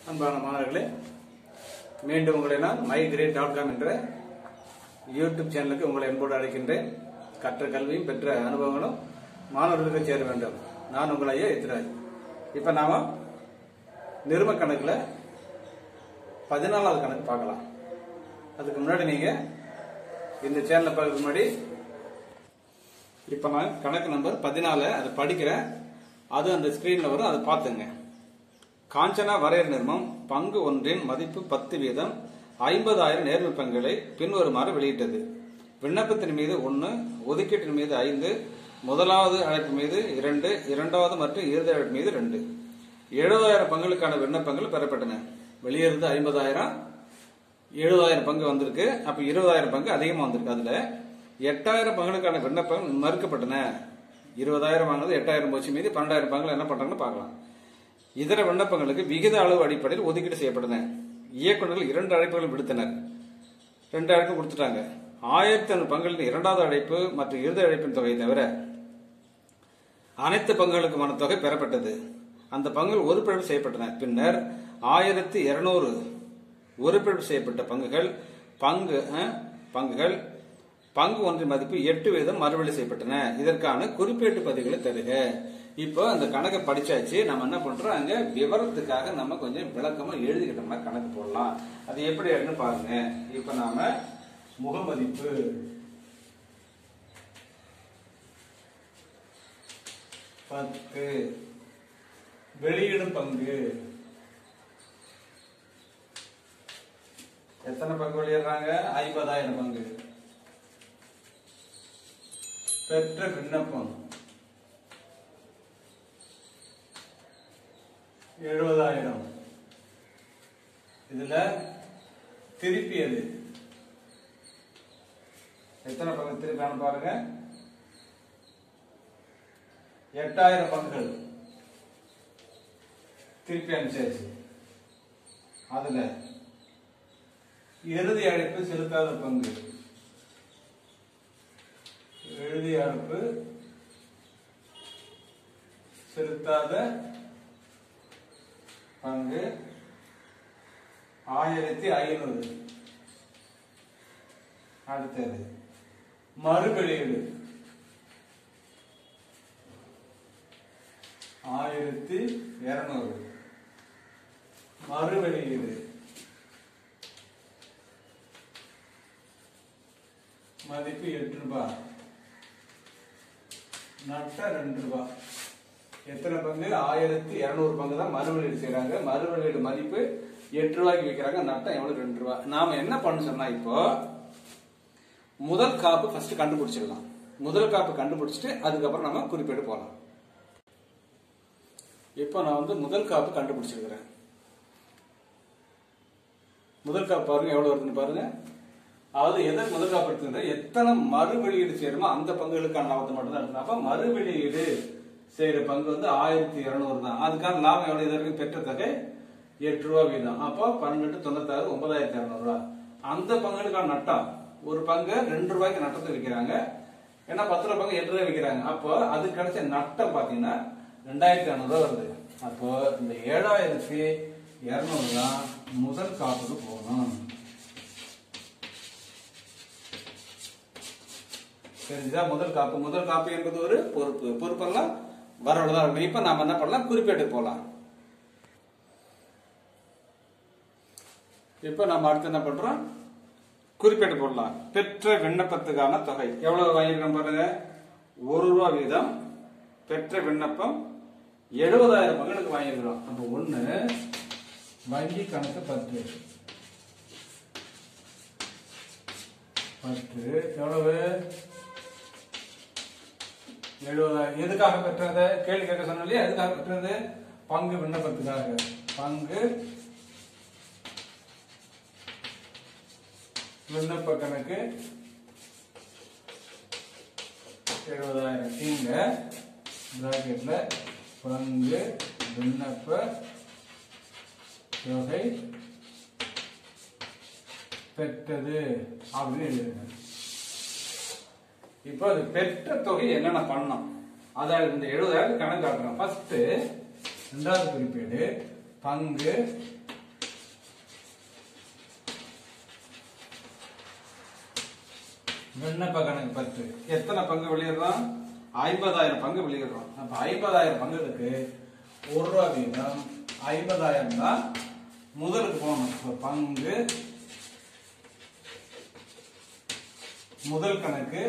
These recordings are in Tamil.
அன்பான மாணவர்களே, மீண்டும் உங்களை நான் mygrade.com என்ற யூடியூப் சேனலுக்கு உங்களை அன்போடு அழைக்கின்றேன். கற்ற கல்வியும் பெற்ற அனுபவங்களும் மாணவர்களுக்கு சேர வேண்டும். நான் உங்கள் ஐயா எத்திராஜ். இப்ப நாம நிரும கணக்குல 14வது கணக்கு பார்க்கலாம். அதுக்கு முன்னாடி நீங்க இந்த சேனலை பார்க்கறதுக்கு முன்னாடி இப்ப நான் கணக்கு நம்பர் 14 அதை படிக்கிறேன். அது அந்த ஸ்கிரீன்ல வரும், அதை பார்த்துங்க. காஞ்சனா வரையறை நிறுவனம் பங்கு ஒன்றின் மதிப்பு 10 வீதம் 50,000 நேர்மை பங்குகளை பின்வருமாறு வெளியிட்டது. விண்ணப்பத்தின் மீது 1, ஒதுக்கீட்டின் மீது 5, முதலாவது அழைப்பு மீது 2, இரண்டாவது மற்றும் இறுதி அழைப்பு மீது 2. 70,000 பங்குகளுக்கான விண்ணப்பங்கள் பெறப்பட்டன. வெளியிருந்து 50,000, 70,000 பங்கு வந்திருக்கு. அப்ப 20,000 பங்கு அதிகமா வந்திருக்கு. அதுல 8,000 பங்குகளுக்கான விண்ணப்பம் மறுக்கப்பட்டன. 20,000 வாங்கினது 8,000 போச்சு, மீது 12,000 பங்குகள் என்ன பண்றாங்கன்னு பார்க்கலாம். இதர விண்ணப்பங்களுக்கு விகித அளவு அடிப்படையில் ஒதுக்கீடு செய்யப்பட்டன. இயக்குநர்கள் 2 அழைப்புகள் விடுத்தனர். 2 அழைப்பு கொடுத்துட்டாங்க. 1,000 பங்குகளின் இரண்டாவது அழைப்பு மற்றும் இறுதி அழைப்பின் தொகை தவிர அனைத்து பங்குகளுக்குமான தொகை பெறப்பட்டது. அந்த பங்குகள் ஒதுக்கீடு செய்யப்பட்டன. பின்னர் 1,200 ஒதுக்கீடு செய்யப்பட்ட பங்குகள் பங்கு ஒன்றின் மதிப்பு 8 வீதம் மறுவெளி செய்யப்பட்டன. இதற்கான குறிப்பேட்டு பதிவுகளை தருக. இப்போ அந்த கணக்கை படிச்சாச்சு. நம்ம என்ன பண்றோம், அங்க விவரத்துக்காக நம்ம கொஞ்சம் விளக்கமா எழுதிக்கிட்டோம்னா கணக்கு போடலாம். அது எப்படி எழுதுன்னு பாருங்க. இப்ப நாம முகமதிப்பு பத்து, வெளியிடும் பங்கு எத்தனை பங்கு வெளியிடுறாங்க? 50,000 பங்கு. பெற்ற விண்ணப்பம் 70,000. இதுல திருப்பியது எத்தனை பங்கு திருப்பி பாருங்க? 8,000 பங்குகள் திருப்பி அனுப்பிச்சாச்சு. அதுல இறுதி அழைப்பு செலுத்தாத பங்கு, இறுதி அழைப்பு செலுத்தாத பங்கு 1,500. அடுத்தது மறுவெளியீடு 1,200. மறுவெளியீடு மதிப்பு 8 ரூபாய், நட்ட 2 ரூபாய். எத்தனை பங்கு? 1,200 பங்கு தான் மறுவெளியீடு செய்யறாங்க. மறுவெளியீடு மதிப்பு 8 ரூபாய்க்கு விற்கிறாங்க. நட்டம் எவ்வளவு? 2 ரூபாய். நாம என்ன பண்ண சொன்னா, இப்போ முதல் காப்பு ஃபர்ஸ்ட் கண்டுபிடிச்சிடலாம். முதல் காப்பு கண்டுபிடிச்சிட்டு அதுக்கப்புறம் நம்ம குறிப்பிட்டு போலாம். இப்போ நான் முதல் காப்பு கண்டுபிடிச்சிருக்கிறேன். முதல் காப்பு பாருங்க எவ்வளவு வருதுன்னு பாருங்க. அதாவது எதை முதல் காப்பு எடுத்துக்கிற எத்தனை மறுவெளியீடு செய்யணுமோ அந்த பங்குகளுக்கான லாபத்தை மட்டும் தான் எடுக்கணும். அப்ப மறுவெளியீடு செய்யற பங்கு 1,200 தான். அதுக்கான லாபம் எவ்வளவு? இது வரைக்கும் பெற்ற தொகை 8 ரூபாய் வீதம். அப்போ 18, 96, 9,200 ரூபாய். அந்த பங்குகளுக்கான நட்டம், ஒரு பங்கு 2 ரூபாய்க்கு நட்டத்தை விற்கிறாங்க. ஏன்னா 10 ரூபாய் பங்கு 8 ரூபாய் விற்கிறாங்க. அப்போ அது கிடைச்ச நட்டம் பாத்தீங்கன்னா 2,500 ரூபாய் வருது. அப்போ இந்த 7,200 தான் முதல் காப்புக்கு போகணும். தெரிஞ்சுதான்? முதல் காப்பு. முதல் காப்பு என்பது ஒரு பொறுப்பு. பொறுப்பெல்லாம் வரவுதான் இருக்கும். இப்ப நாம என்ன பண்ணலாம், குறிப்பேட்டு போலாம். இப்ப நம்ம அடுத்து என்ன பண்றோம், குறிப்பேட்டு போடலாம். பெற்ற விண்ணப்பத்துக்கான தொகை எவ்வளவு வாங்கிருக்கோம் பாருங்க. 1 ரூபாய் வீதம் பெற்ற விண்ணப்பம் 70,000 பங்குகளுக்கு வாங்கிருக்கிறோம். அப்ப 1 வங்கி கணக்கு 10 எவ்வளவு? 70,000. எதுக்காக பெற்றது? கேள்வி கேட்க சொன்னோம் இல்லையா? எதுக்காக பெற்றது? பங்கு விண்ணப்பத்துக்காக. பங்கு விண்ணப்ப கணக்கு 70,000. இங்க பிராக்கெட்ல பங்கு விண்ணப்ப தொகை பெற்றது அப்படின்னு எழுதுங்க. இப்போ அது பெற்ற தொகை என்னென்ன பண்ணணும், அதாவது இந்த 70,000 கணக்கு காட்டுறோம். ஃபர்ஸ்ட் இரண்டாவது குறிப்பீடு பங்கு விண்ணப்ப கணக்கு பற்று எத்தனை பங்கு வெளியிடுறோம்? 50,000 பங்கு வெளியிடுறோம். அப்ப 50,000 பங்குகளுக்கு ₹1 வீதம் 50,000 தான் முதலுக்கு போகணும். பங்கு முதல் கணக்கு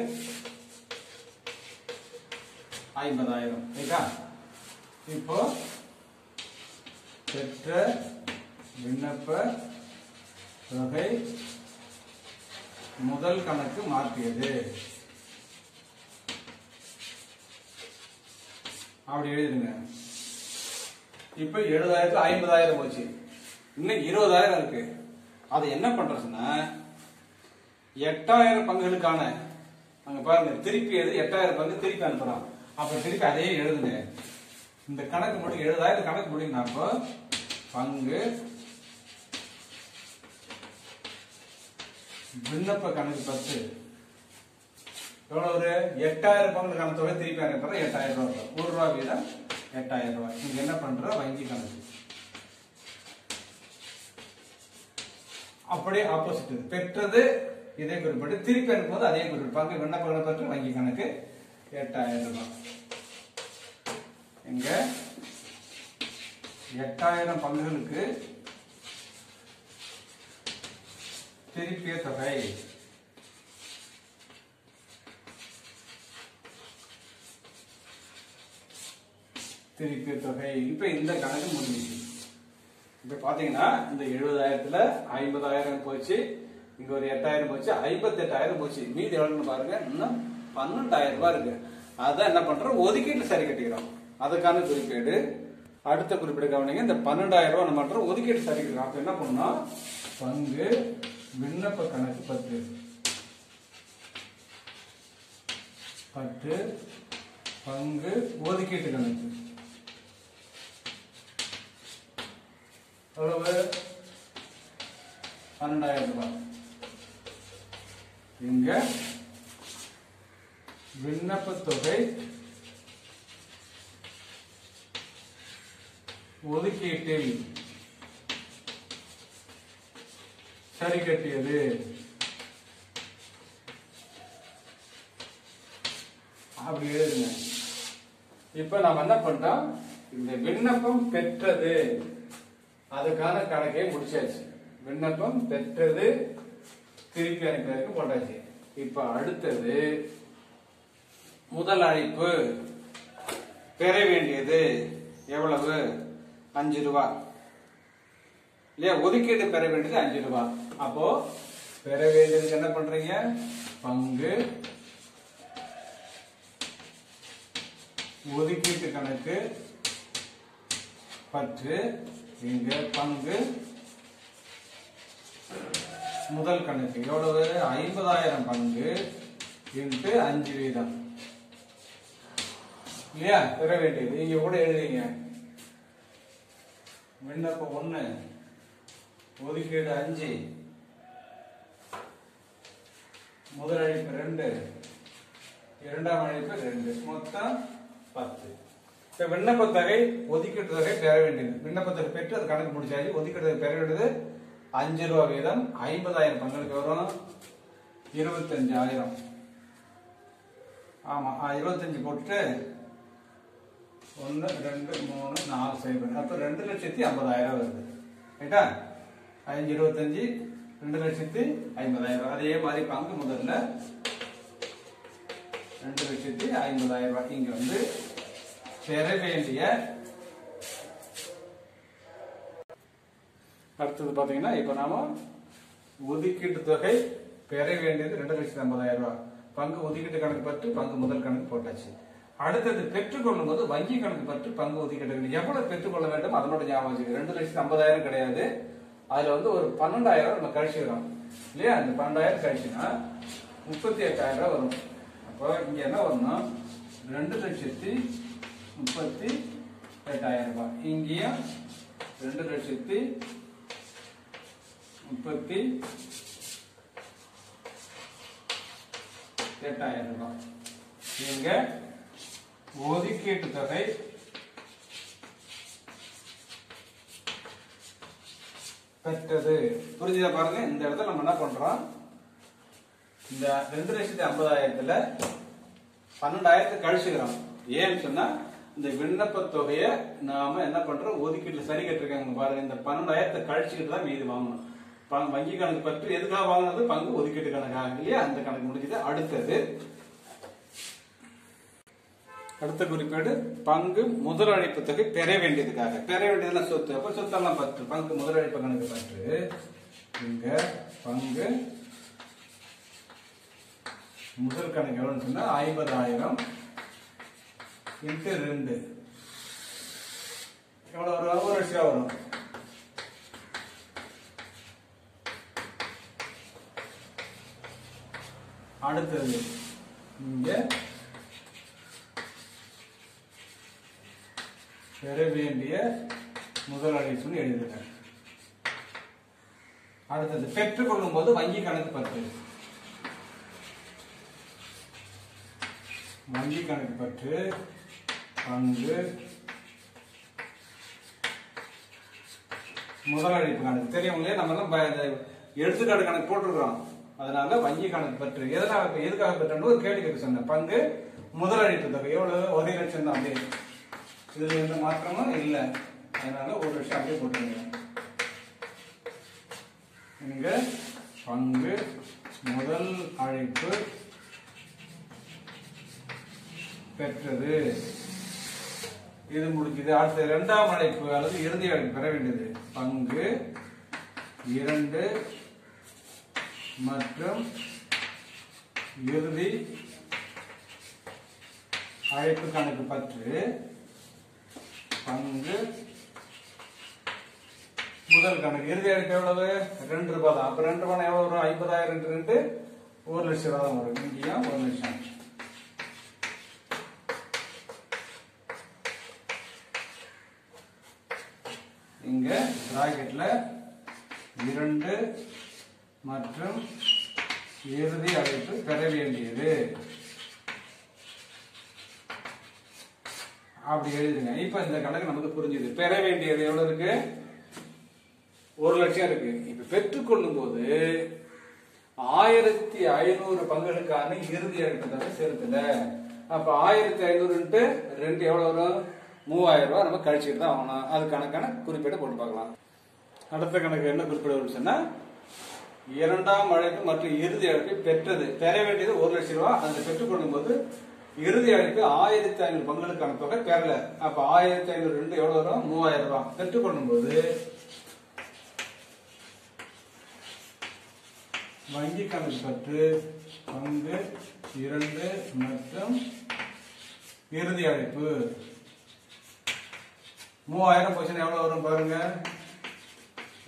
50,000. ரைட்டா? இப்போ பெற்ற விண்ணப்ப தொகை முதல் கணக்கு மாற்றியது அப்படி எழுதுங்க. இப்ப 70,000 50,000 போச்சு. இன்னும் 20,000 இருக்கு. அது என்ன பண்றதுன்னா 8,000 பங்குகளுக்கான அங்க பாருங்க திருப்பி எழுது 8,000 பங்கு திருப்பி அனுப்புறோம். அப்ப திருப்பி அதே எழுதுங்க. இந்த கணக்கு முடியும் 70,000 கணக்கு முடியும்னா அப்போ பங்கு விண்ணப்ப கணக்கு பற்று எவ்வளவு? ஒரு 8,000 பங்குகளுக்கான தொகை திருப்பி அனுப்புறோம். 8,000 ரூபாய் ₹1 வீதம் 8,000 ரூபாய். நீங்க என்ன பண்ற வங்கி கணக்கு அப்படியே ஆப்போசிட் பெற்றது இதே குறிப்பிட்டு திருப்பி அனுப்பும்போது அதே குறிப்பிட்டு பங்கு விண்ணப்ப கணக்கு பற்று வங்கி கணக்கு 8,000 ரூபாய். இங்க 8,000 பங்குகளுக்கு திருப்பிய தொகை திருப்பிய தொகை. இப்ப இந்த கணக்கு முடிஞ்சிச்சு. இப்ப பாத்தீங்கன்னா இந்த 70,000த்துல 50,000 போச்சு, இங்க ஒரு 8,000 போச்சு, 58,000 போச்சு. மீதி எவ்வளவுன்னு பாருங்க, இன்னும் 12,000 ரூபாய் இருக்கு. அதான் என்ன பண்றோம், ஒதுக்கீட்டு சரி கட்டிக்கிறோம். அதுக்கான குறிப்பேடு அடுத்த குறிப்பிட கவனிங்க. இந்த 12,000 ரூபாய் நம்ம பண்றோம் ஒதுக்கீட்டு சரி கட்டிக்கிறோம். அப்ப என்ன பண்ணணும், பங்கு விண்ணப்ப கணக்கு பற்று பங்கு ஒதுக்கீட்டு கணக்கு எவ்வளவு? 12,000 ரூபாய். இங்க விண்ணப்ப தொகை ஒதுக்கீட்டில் சரி கட்டியது. அப்படி எழுதுங்க. இப்ப நாம என்ன பண்றோம், இந்த விண்ணப்பம் பெற்றது அதுக்கான கணக்கை முடிச்சாச்சு. விண்ணப்பம் பெற்றது திருப்பி அனுப்பியதற்கு போட்டாச்சு. இப்ப அடுத்தது முதல் அழைப்பு பெற வேண்டியது எவ்வளவு? 5 ரூபாய் இல்லையா? ஒதுக்கீடு பெற வேண்டியது 5 ரூபாய். அப்போ பெற வேண்டியதுக்கு என்ன பண்றீங்க, பங்கு ஒதுக்கீட்டு கணக்கு பற்று. இங்க பங்கு முதல் கணக்கு எவ்வளவு? 50,000 பங்கு இன்ட்டு 5 வீதம் இல்லையா? பெற வேண்டியது இங்க கூட எழுதிங்க. விண்ணப்பம் 1 ஒதுக்கீடு 5, முதல் அழைப்பு 2, இரண்டாம் அழைப்பு 2, மொத்தம் 10. இப்ப விண்ணப்ப தொகை ஒதுக்கீட்டு தொகை பெற வேண்டியது. விண்ணப்பத்தை பெற்று அது கணக்கு முடிச்சாச்சு. ஒதுக்கீட்டு தொகை பெற வேண்டியது 5 ரூபாய் வீதம் 50,000 பங்களுக்கு வரும் 25,000. ஆமா 25 போட்டு 1 2 3 4 0 அப்ப 2,50,000 வருது. ரைட்டா? 5 25 2,50,000. அதே மாதிரி பங்கு முதல்ல 2,50,000. இங்க வந்து பெற வேண்டிய அடுத்தது பாத்தீங்கன்னா இப்ப நாம ஒதுக்கீட்டு தொகை பெற வேண்டியது 2,50,000. பங்கு ஒதுக்கீட்டு கணக்கு பற்று பங்கு முதல் கணக்கு போட்டாச்சு. அடுத்தது பெற்றுக்கொள்ளும் போது வங்கி கணக்கு பற்று பங்கு ஒதுக்கீட்டு எவ்வளவு பெற்றுக்கொள்ள வேண்டும் அதனோட ஞாபகம் வச்சுக்க. 2,50,000 கிடையாது, அதுல வந்து ஒரு 12,000 நம்ம கழிச்சுக்கிறோம் இல்லையா? இந்த 12,000 கழிச்சுன்னா 38,000 வரும். அப்போ இங்க என்ன வரணும், 2,38,000 ரூபாய். இங்கேயும் 2,38,000 ரூபாய். இங்க ஒதுக்கீட்டு தொகை பெற்றது. புரிஞ்சுதா பாருங்க. இந்த இடத்துல நம்ம என்ன பண்றோம், இந்த 2,50,000ல 12,000 கழிச்சுக்கிறோம். ஏன்னு சொன்னா இந்த விண்ணப்ப தொகையை நாம என்ன பண்றோம், ஒதுக்கீட்டு சரி கட்டிருக்காங்க பாருங்க. இந்த 12,000 கழிச்சுக்கிட்டு தான் மீது வாங்கணும். வங்கி கணக்கு பற்றி எதுக்காக வாங்கினது, பங்கு ஒதுக்கீட்டு கணக்காக இல்லையா, அந்த கணக்கு முடிஞ்சது. அடுத்த குறிப்பேடு பங்கு முதலழைப்பு தொகை பெற வேண்டியதுக்காக. பெற வேண்டியதுலாம் சொத்து, அப்ப சொத்தெல்லாம் 10. பங்கு முதலழைப்பு கணக்கு 10. இங்க பங்கு முதல் கணக்கு எவ்வளவுன்னு சொன்னா 50,000 × 2 எவ்வளவு வரும், 1,00,000 வரும். அடுத்தது இங்க பெற வேண்டிய முதலழைப்புன்னு எழுதுங்க. அடுத்தது பெற்றுக் கொள்ளும் போது வங்கி கணக்கு 10. வங்கி கணக்கு 10 பங்கு முதலழைப்பு கணக்கு தெரியும் இல்லையா, நம்ம எல்லாம் எடுத்துக்காட்டு கணக்கு போட்டிருக்கிறோம். அதனால வங்கி கணக்கு 10 எதுக்காக பெற்றோம்னு ஒரு கேள்வி கேட்க சொன்னேன். பங்கு முதலழைப்பு தொகை எவ்வளவு, 1,00,000 தான். அப்படியே இதுல எந்த மாற்றமும் இல்லை, அதனால 1,00,000 அப்படியே போட்டுருங்க. இங்க பங்கு முதல் அழைப்பு பெற்றது, இது முடிஞ்சது. அடுத்த 2ஆம் அழைப்பு அல்லது இறுதி அழைப்பு பெற வேண்டியது பங்கு 2 மற்றும் இறுதி அழைப்பு கணக்கு 10 பங்கு முதல் கணக்கு இறுதி அழைப்பு எவ்வளவு, 2 ரூபாய் தான். அப்ப 2 ரூபாய் எவ்வளவு வரும், 50,000 × 2 1,00,000 தான் வரும். இங்கேயும் 1,00,000. இங்க பிராக்கெட்ல 2 மற்றும் இறுதி அழைப்பு பெற வேண்டியது அப்படி எழுதுங்க. இப்ப இந்த கணக்கு நமக்கு புரிஞ்சுது. பெற வேண்டியது எவ்வளவு இருக்கு, 1,00,000 இருக்கு. இப்ப பெற்றுக்கொள்ளும் போது 1,500 பங்குகளுக்கான இறுதி அழைப்பு தொகை செலுத்தல. அப்ப 1,500 × 2 எவ்வளவு வரும், 3,000 ரூபாய் நம்ம கழிச்சுட்டு தான் ஆகணும். அது கணக்கான குறிப்பீடு போட்டு பார்க்கலாம். அடுத்த கணக்கு என்ன குறிப்பிட சொன்னா, 2ஆம் அழைப்பு மற்றும் இறுதி அழைப்பு பெற்றது. பெற வேண்டியது 1,00,000 ரூபாய். அதில் பெற்றுக்கொள்ளும் போது இறுதி அழைப்பு 1,500 பங்குகளுக்கான தொகை பெறல. அப்ப 1,500 × 2 எவ்வளவு வரும், 3,000 ரூபாய். பெற்றுக்கொள்ளும் போது வங்கி கணக்கு 10 பங்கு 2 மற்றும் இறுதி அழைப்பு 3,000 போச்சுன்னா எவ்வளவு வரும் பாருங்க,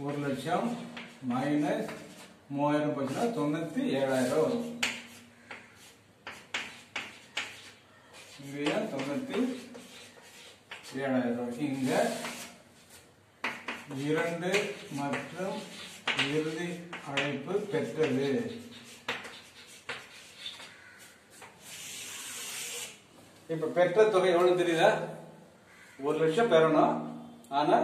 1,00,000 மைனஸ் 3,000 போச்சுன்னா 97,000 வரும். இங்கேயும் 97,000. இங்க 2 மற்றும் இறுதி அழைப்பு பெற்றது. இப்ப பெற்ற தொகை எவ்வளவு தெரியுதா, 1,00,000 பெறணும். ஆனா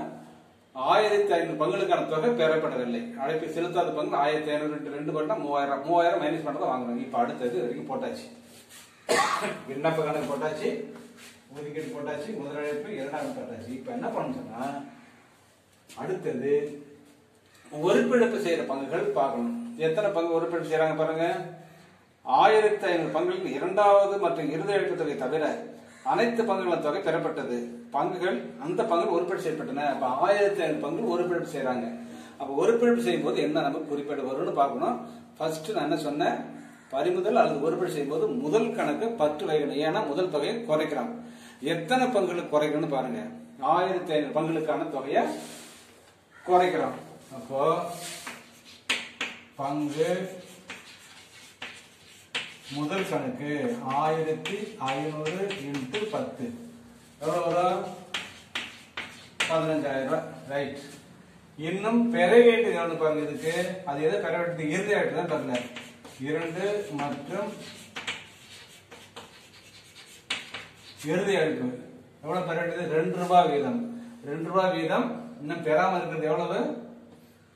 1,500 பங்குகளுக்கான தொகை பெறப்படவில்லை. அழைப்பு செலுத்தாத பங்கு 1,500 × 2 பண்ணா 3,000. 3,000 மைனஸ் பண்ணதான் வாங்கணும். இப்ப அடுத்தது வரைக்கும் போட்டாச்சு. விண்ணப்ப கணக்கு போட்டாச்சு, ஒதுக்கீடு போட்டாச்சு, முதலழைப்பு 2ஆம் போட்டாச்சு. இப்ப என்ன பண்ணணும்னா, அடுத்தது ஒருங்கிணைப்பு செய்யற பங்குகள் பார்க்கணும். எத்தனை பங்கு ஒருங்கிணைப்பு செய்யறாங்க பாருங்க. 1,500 பங்குகளுக்கு 2வது மற்றும் இறுதி அழைப்பு தொகை தவிர அனைத்து பங்குகளின் தொகை பெறப்பட்டது. பங்குகள் அந்த பங்குகள் ஒருங்கிணைப்பு செய்யப்பட்டன. அப்ப 1,500 பங்குகள் ஒருங்கிணைப்பு செய்யறாங்க. அப்ப ஒருங்கிணைப்பு செய்யும் போது என்ன நமக்கு குறிப்பிட வரும்னு பார்க்கணும். ஃபர்ஸ்ட் நான் என்ன சொன்னேன், பறிமுதல் அல்லது ஒருங்கிணைப்பு செய்யும் போது முதல் கணக்கு 10 வைக்கணும். ஏன்னா முதல் தொகையை குறைக்கிறோம். எத்தனை பங்குகளுக்கு குறைக்கணும்னு பாருங்க. 1,500 பங்குகளுக்கான தொகையை குறைக்கிறோம். அப்போ பங்கு முதல் கணக்கு 1,500 × 10 எவ்வளவு வரும், 15,000 ரைட். இன்னும் பெற வேண்டியது எவ்வளவு பாருங்க. இதுக்கு அது எதை பெற வேண்டியது, இறுதி அழைப்பு தான் தரல. 2 மற்றும் இறுதி அழைப்பு எவ்வளவு பெற வேண்டியது, 2 ரூபாய் வீதம். 2 ரூபாய் வீதம் இன்னும் பெறாம இருக்கிறது எவ்வளவு,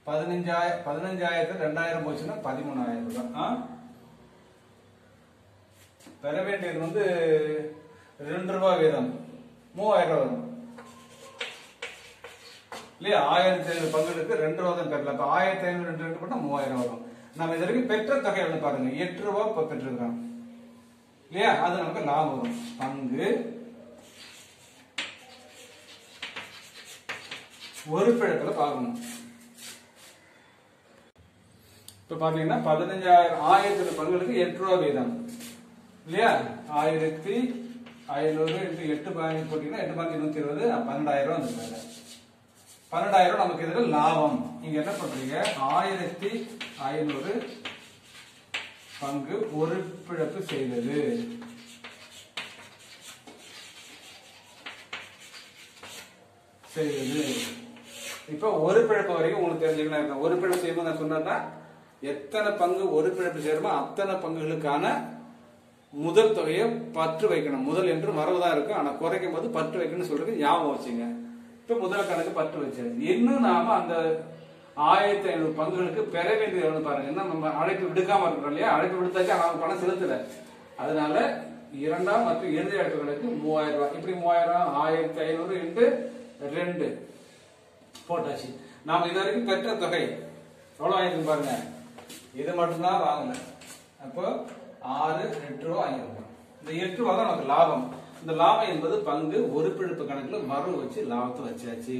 15,000. 15,000 2000 போச்சுன்னா 13,000 ரூபாய். பெற வேண்டியது வந்து 2 ரூபாய் வீதம் 3000 வரும் இல்லையா? 1500 பங்குகளுக்கு 2 ரூபாய் தான் பெறல. அப்ப 1500 போட்டா 3000 வரும். நம்ம இது வரைக்கும் பெற்ற தொகை வந்து பாருங்க 8 ரூபாய் இப்ப பெற்றிருக்கிறோம் இல்லையா? அது நமக்கு லாபம் வரும். பங்கு ஒரு பிழப்புல பார்க்கணும். இப்ப பாத்தீங்கன்னா 15,000 பங்குகளுக்கு 8 ரூபாய் வீதம் இல்லையா? 1500 into 8 பாயிண்ட் போட்டீங்கன்னா 8 பாயிண்ட் 120 12,000 வந்துருக்காங்க. 12,000 நமக்கு இதுல லாபம். நீங்க என்ன பண்றீங்க? 1500 பங்கு ஒரு பிழப்பு செய்தது. இப்ப ஒரு பிழப்பு வரைக்கும் உங்களுக்கு தெரிஞ்சுக்கலாம். ஒரு பிழப்பு செய்யும்போது நான் சொன்னா எத்தனை பங்கு ஒரு பிழப்பு செய்யறோமோ அத்தனை பங்குகளுக்கான முதல் தொகையை பற்று வைக்கணும். முதல் என்று மரபுதான் இருக்கும். ஆனா குறைக்கும் போது பற்று வைக்கணும்னு சொல்றது ஞாபகம் வச்சுங்க. இப்ப முதல் கணக்கு பற்று வச்சாச்சு. இன்னும் நாம அந்த 1500 பங்குகளுக்கு பெற வேண்டியது எவ்வளவு பாருங்க. நம்ம அழைப்பு விடுக்காம இருக்கிறோம் இல்லையா? அழைப்பு விடுத்தாச்சு நாம பணம் செலுத்தல. அதனால இரண்டாம் மற்றும் இறுதி அழைப்புகளுக்கு 3000 ரூபாய். இப்படி 3000 1500 into 2 போட்டாச்சு. நாம இது வரைக்கும் பெற்ற தொகை எவ்வளவு ஆயிருக்கு பாருங்க. இது மட்டும்தான் வாங்கல. அப்போ 8 ரூபாய் வாங்கிருக்கோம். இந்த 8 ரூபாய் தான் நமக்கு லாபம். இந்த லாபம் என்பது பங்கு ஒரு பிழப்பு கணக்குல வரவு வச்சு லாபத்தை வச்சாச்சு.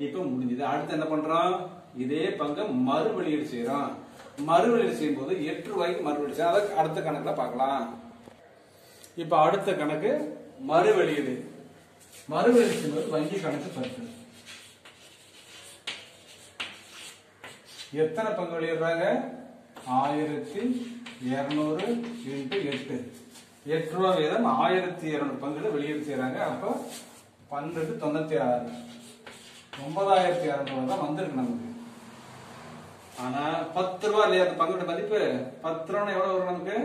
இப்ப முடிஞ்சது. அடுத்து என்ன பண்றோம்? இதே பங்கை மறு வெளியீடு செய்யறோம். மறு வெளியீடு செய்யும் போது 8 ரூபாய்க்கு மறு வெளியீடு செய்யறோம். அதை அடுத்த கணக்குல பார்க்கலாம். இப்ப அடுத்த கணக்கு மறு வெளியீடு. மறு வெளியீடு செய்யும்போது வங்கி கணக்கு பற்று. எத்தனை பங்கு வெளியிடுறாங்க? 1200 into 8. 8 ரூபாய் வீதம் 1200 பங்குல வெளியீடு செய்யறாங்க. அப்ப 1296 9,200 தான் வந்திருக்கு நமக்கு. ஆனா 10 ரூபாய் இல்லையா அந்த பங்கோட மதிப்பு? 10 ரூபாய் எவ்வளவு வரும் நமக்கு?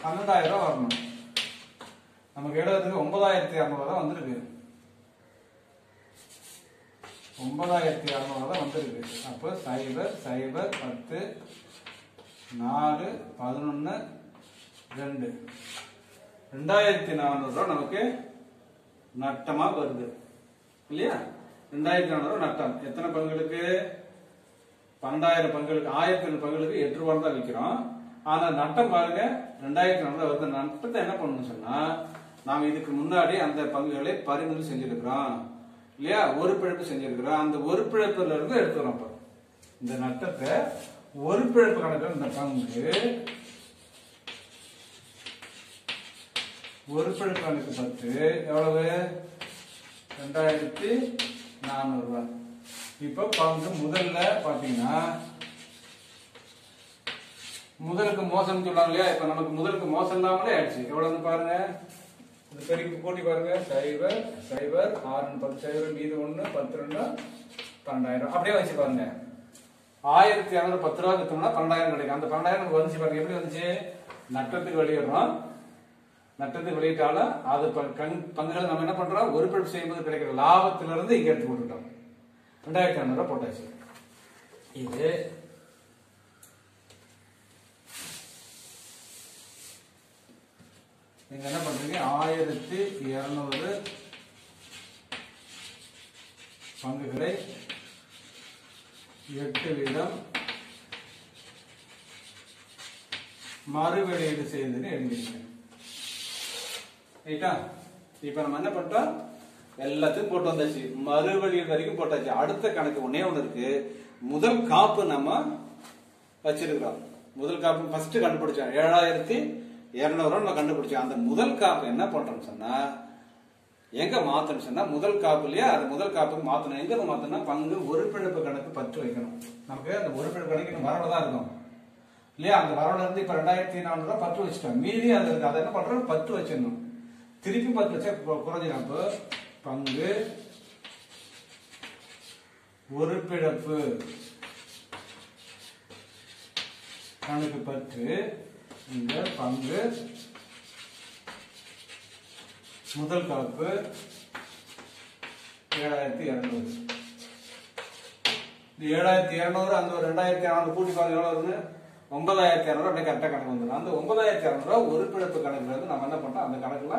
12,000 வரணும். நமக்கு எழுதுறதுக்கு 9,200 தான் வந்திருக்கு. 9,200 தான் வந்திருக்கு. அப்போ 0 0 10 4 11 2 2,400 நமக்கு நட்டமா வருது இல்லையா? 2,400 நட்டம். எத்தனை பங்குகளுக்கு? 12,000 பங்குகளுக்கு 1,000 பங்குகளுக்கு 8 ரூபாய் தான் விற்கிறோம். ஆனா நட்டம் பாருங்க 2,400 வருது. நட்டத்தை என்ன பண்ணணும்னு சொன்னா நாம இதுக்கு முன்னாடி அந்த பங்குகளை பறிமுதல் செஞ்சிருக்கிறோம் இல்லையா? ஒரு பிழப்பு செஞ்சிருக்கிறோம். அந்த ஒரு பிழப்புல இருந்து எடுத்துக்கிறோம். இந்த நட்டத்தை ஒரு பிழப்பு கணக்கு இந்த பங்கு ஒரு பிழப்பு கணக்கு பற்று எவ்வளவு? 2,400 ரூபாய். இப்ப பங்கு முதல்ல பாத்தீங்கன்னா முதலுக்கு மோசம் சொல்றாங்க இல்லையா? இப்ப நமக்கு முதலுக்கு மோசம் இல்லாமலே ஆயிடுச்சு. எவ்வளவு பாருங்க. இது பெருக்கி கூட்டி பாருங்க. 0 0 6 10 0 மீது 1 10 2 12,000 அப்படியே வச்சு பாருங்க. 1,200 10 ரூபாய் வித்தோம்னா 12,000 கிடைக்கும். அந்த 12,000 நமக்கு வந்துச்சு பாருங்க. எப்படி வந்துச்சு? நட்டத்துக்கு வெளியிடுறோம். நட்டத்துக்கு வெளியிட்டாலும் அது பங்குகளை நம்ம என்ன பண்றோம்? ஒரு பிழப்பு செய்யும்போது கிடைக்கிற லாபத்திலிருந்து இங்க எடுத்து போட்டுட்டோம். 2,400 ரூபாய் போட்டாச்சு. இது நீங்க என்ன பண்றீங்க? 1,200 பங்குகளை 8 வீதம் மறு வெளியீடு செய்ததுன்னு எழுதிருக்கேன். ரைட்டா? இப்ப நம்ம என்ன பண்றோம்? எல்லாத்தையும் போட்டு வந்தாச்சு. மறு வெளியீடு வரைக்கும் போட்டாச்சு. அடுத்த கணக்கு ஒன்னே ஒண்ணு இருக்கு. முதல் காப்பு நம்ம வச்சிருக்கிறோம். முதல் காப்பு ஃபர்ஸ்ட் கண்டுபிடிச்சோம். 7,200 நம்ம கண்டுபிடிச்சோம். அந்த முதல் காப்பு என்ன பண்றோம்னு சொன்னா எங்க மாத்தணும் சொன்னா முதல் காப்பு இல்லையா? அது முதல் காப்புக்கு மாத்தணும். எங்க மாத்தணும்னா பங்கு ஒரு பிழப்பு கணக்கு பற்று வைக்கணும். நமக்கு அந்த ஒரு பிழப்பு கணக்கு வரவுல தான் இருக்கும் இல்லையா? அந்த வரவுல இருந்து இப்ப 2,400 ரூபாய் பற்று வச்சுட்டோம். மீதி அது இருக்கு. அதை என்ன பண்றோம்? பற்று வச்சிடணும். திருப்பி பற்று வச்சா குறைஞ்சிடும். அப்போ பங்கு ஒரு பிழப்பு கணக்கு பற்று இந்த பங்கு முதல் காப்பு 7,200. 7,200 அந்த 2,400 கூட்டி பாருங்க எவ்வளவு வருது? 9,200 அப்படியே கரெக்டா கணக்கு வந்துடும். அந்த 9,200 ஒரு பிழப்பு கணக்குல இருந்து நம்ம என்ன பண்றோம், அந்த கணக்குல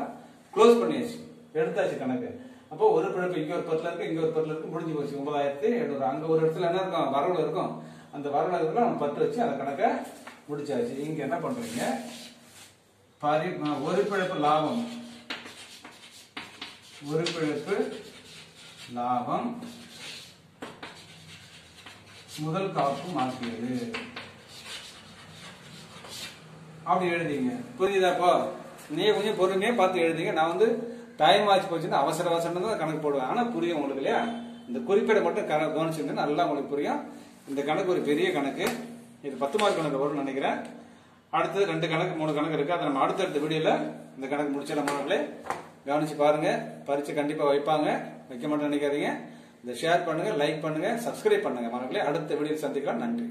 க்ளோஸ் பண்ணியாச்சு, எடுத்தாச்சு கணக்கு. அப்போ ஒரு பிழப்பு இங்க ஒரு பத்துல இருக்கு, இங்க ஒரு பத்துல இருக்கு, முடிஞ்சு போச்சு. 9,700. அங்க ஒரு இடத்துல என்ன இருக்கும், வரவுல இருக்கும். அந்த வரவுல இடத்துல நம்ம 10 வச்சு அந்த கணக்கை முடிச்சாச்சு. இங்க என்ன பண்றீங்க, ஒரு பிழப்பு லாபம், ஒரு பிழப்பு லாபம் முதல் காப்பு மாற்றியது அப்படி எழுதிங்க. புரியுதாப்பா? நீ கொஞ்சம் பொறுமையா பார்த்து எழுதிங்க. நான் வந்து டைம் ஆச்சு போச்சுன்னா அவசர அவசரம் தான் கணக்கு போடுவேன். ஆனா புரியும் உங்களுக்கு இல்லையா? இந்த குறிப்பீடை மட்டும் கவனிச்சிருந்தா நல்லா உங்களுக்கு புரியும். இந்த கணக்கு ஒரு பெரிய கணக்கு. இது 10 மார்க் கணக்கு வரும்னு நினைக்கிறேன். அடுத்தது 2 கணக்கு 3 கணக்கு இருக்கு. அதை நம்ம அடுத்தடுத்த வீடியோல இந்த கணக்கு முடிச்சிடலாம். மாணவர்களே கவனிச்சு பாருங்க. பரீட்சை கண்டிப்பா வைப்பாங்க, வைக்க மாட்டேன்னு நினைக்காதீங்க. இதை ஷேர் பண்ணுங்க, லைக் பண்ணுங்க, சப்ஸ்கிரைப் பண்ணுங்க. மாணவர்களே அடுத்த வீடியோ சந்திக்கலாம். நன்றி.